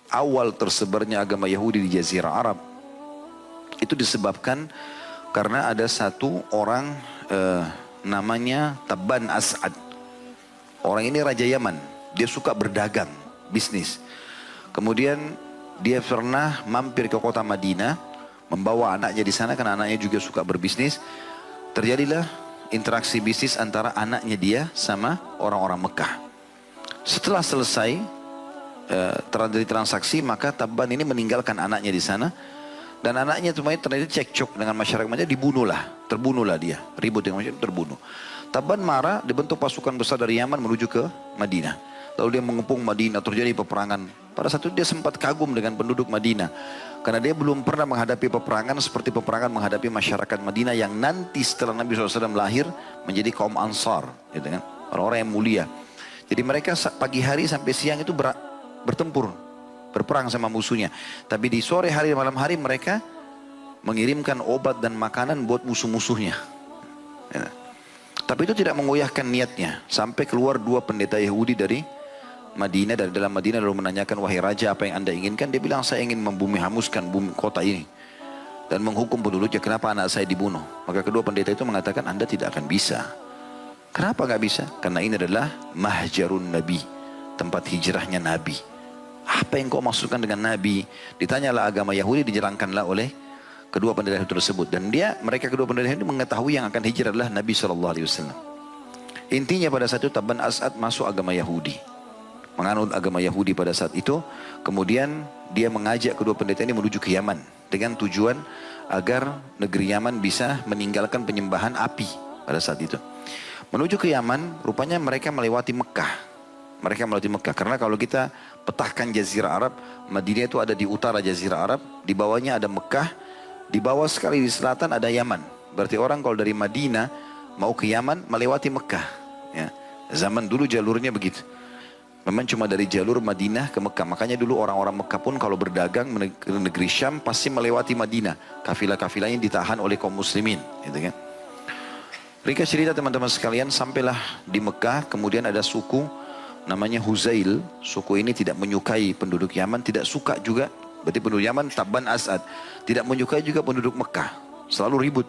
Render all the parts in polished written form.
awal tersebarnya agama Yahudi di Jazirah Arab itu disebabkan karena ada satu orang namanya Tabban As'ad. Orang ini Raja Yaman, dia suka berdagang, bisnis. Kemudian dia pernah mampir ke kota Madinah, membawa anaknya di sana karena anaknya juga suka berbisnis. Terjadilah interaksi bisnis antara anaknya dia sama orang-orang Mekah. Setelah selesai terjadi transaksi, maka Tabban ini meninggalkan anaknya di sana. Dan anaknya ternyata cekcok dengan masyarakat Madinah, terbunuhlah dia. Ribut dengan masyarakat, terbunuh. Tabban marah, dibentuk pasukan besar dari Yaman menuju ke Madinah. Lalu dia mengepung Madinah, terjadi peperangan. Pada saat itu dia sempat kagum dengan penduduk Madinah. Karena dia belum pernah menghadapi peperangan seperti peperangan menghadapi masyarakat Madinah yang nanti setelah Nabi SAW lahir menjadi kaum Ansar. Gitu kan? Orang-orang yang mulia. Jadi mereka pagi hari sampai siang itu bertempur, berperang sama musuhnya. Tapi di sore hari dan malam hari mereka mengirimkan obat dan makanan buat musuh-musuhnya. Ya. Tapi itu tidak mengoyahkan niatnya. Sampai keluar dua pendeta Yahudi dari Madinah, dari dalam Madinah, lalu menanyakan, wahai raja, apa yang anda inginkan? Dia bilang, saya ingin hanguskan bumi kota ini dan menghukum penduduknya. Kenapa anak saya dibunuh? Maka kedua pendeta itu mengatakan, anda tidak akan bisa. Kenapa nggak bisa? Karena ini adalah mahjarun Nabi, tempat hijrahnya Nabi. Apa yang kau maksudkan dengan Nabi? Ditanyalah agama Yahudi, dijalankanlah oleh kedua pendeta tersebut. Dan mereka kedua pendeta itu mengetahui yang akan hijrah adalah Nabi SAW. Intinya pada saat itu Tabban As'ad masuk agama Yahudi, menganut agama Yahudi pada saat itu. Kemudian dia mengajak kedua pendeta ini menuju ke Yaman dengan tujuan agar negeri Yaman bisa meninggalkan penyembahan api pada saat itu. Menuju ke Yaman, rupanya mereka melewati Mekah. Mereka melewati Mekah karena kalau kita petahkan Jazirah Arab, Madinah itu ada di utara Jazirah Arab, di bawahnya ada Mekah, di bawah sekali di selatan ada Yaman. Berarti orang kalau dari Madinah mau ke Yaman melewati Mekah. Ya. Zaman dulu jalurnya begitu. Memang cuma dari jalur Madinah ke Mekah. Makanya dulu orang-orang Mekah pun kalau berdagang ke negeri Syam pasti melewati Madinah. Kafilah-kafilahnya ditahan oleh kaum muslimin. Gitu kan. Ringkas cerita teman-teman sekalian, sampailah di Mekah, kemudian ada suku namanya Huzail. Suku ini tidak menyukai penduduk Yaman, tidak suka juga. Berarti penduduk Yaman, Tabban As'ad. Tidak menyukai juga penduduk Mekah. Selalu ribut.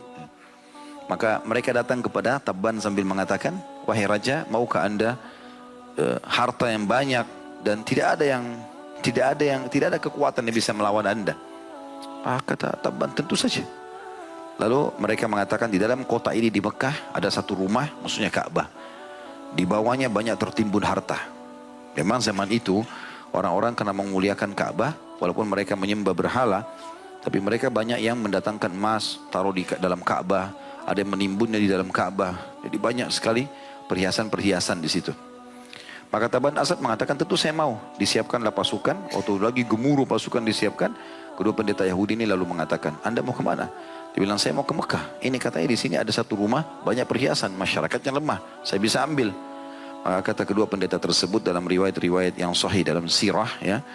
Maka mereka datang kepada Tabban sambil mengatakan, wahai raja, maukah anda harta yang banyak dan tidak ada kekuatan yang bisa melawan anda? Kata Tabban, tentu saja. Lalu mereka mengatakan di dalam kota ini di Mekah ada satu rumah, maksudnya Ka'bah. Di bawahnya banyak tertimbun harta. Memang zaman itu orang-orang karena memuliakan Ka'bah, walaupun mereka menyembah berhala, tapi mereka banyak yang mendatangkan emas, taruh di dalam Ka'bah, ada yang menimbunnya di dalam Ka'bah. Jadi banyak sekali perhiasan-perhiasan di situ. Maka Tabban As'ad mengatakan, tentu saya mau. Disiapkanlah pasukan, waktu lagi gemuruh pasukan disiapkan. Kedua pendeta Yahudi ini lalu mengatakan, anda mau kemana? Dia bilang, saya mau ke Mekah. Ini katanya di sini ada satu rumah, banyak perhiasan, masyarakatnya lemah, saya bisa ambil. Maka kata kedua pendeta tersebut dalam riwayat-riwayat yang sahih dalam sirah, ya,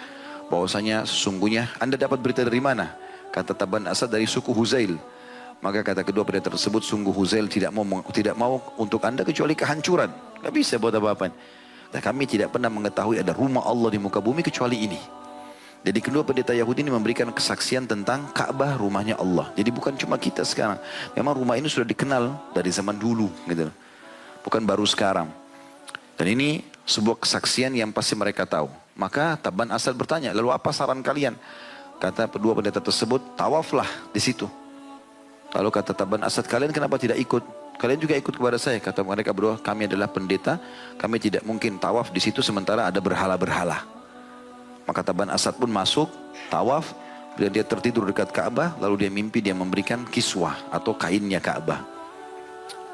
bahwasanya sesungguhnya anda dapat berita dari mana? Kata Tabban As'ad, dari suku Huzail. Maka kata kedua pendeta tersebut, sungguh Huzail tidak mau untuk anda kecuali kehancuran. Gak bisa buat apa-apa. Dan kami tidak pernah mengetahui ada rumah Allah di muka bumi kecuali ini. Jadi kedua pendeta Yahudi ini memberikan kesaksian tentang Ka'bah rumahnya Allah. Jadi bukan cuma kita sekarang. Memang rumah ini sudah dikenal dari zaman dulu. Gitu. Bukan baru sekarang. Dan ini sebuah kesaksian yang pasti mereka tahu. Maka Tabban As'ad bertanya, lalu apa saran kalian? Kata kedua pendeta tersebut, tawaflah di situ. Lalu kata Tabban As'ad, kalian kenapa tidak ikut? Kalian juga ikut kepada saya. Kata mereka berdua, kami adalah pendeta. Kami tidak mungkin tawaf di situ sementara ada berhala-berhala. Maka Tabban As'ad pun masuk, tawaf, dan dia tertidur dekat Ka'bah, lalu dia mimpi dia memberikan kiswah atau kainnya Ka'bah.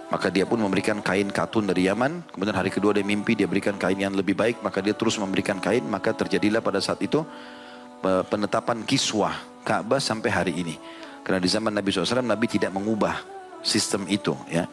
Maka dia pun memberikan kain katun dari Yaman, kemudian hari kedua dia mimpi dia berikan kain yang lebih baik, maka dia terus memberikan kain, maka terjadilah pada saat itu penetapan kiswah Ka'bah sampai hari ini. Karena di zaman Nabi SAW, Nabi tidak mengubah sistem itu. Ya.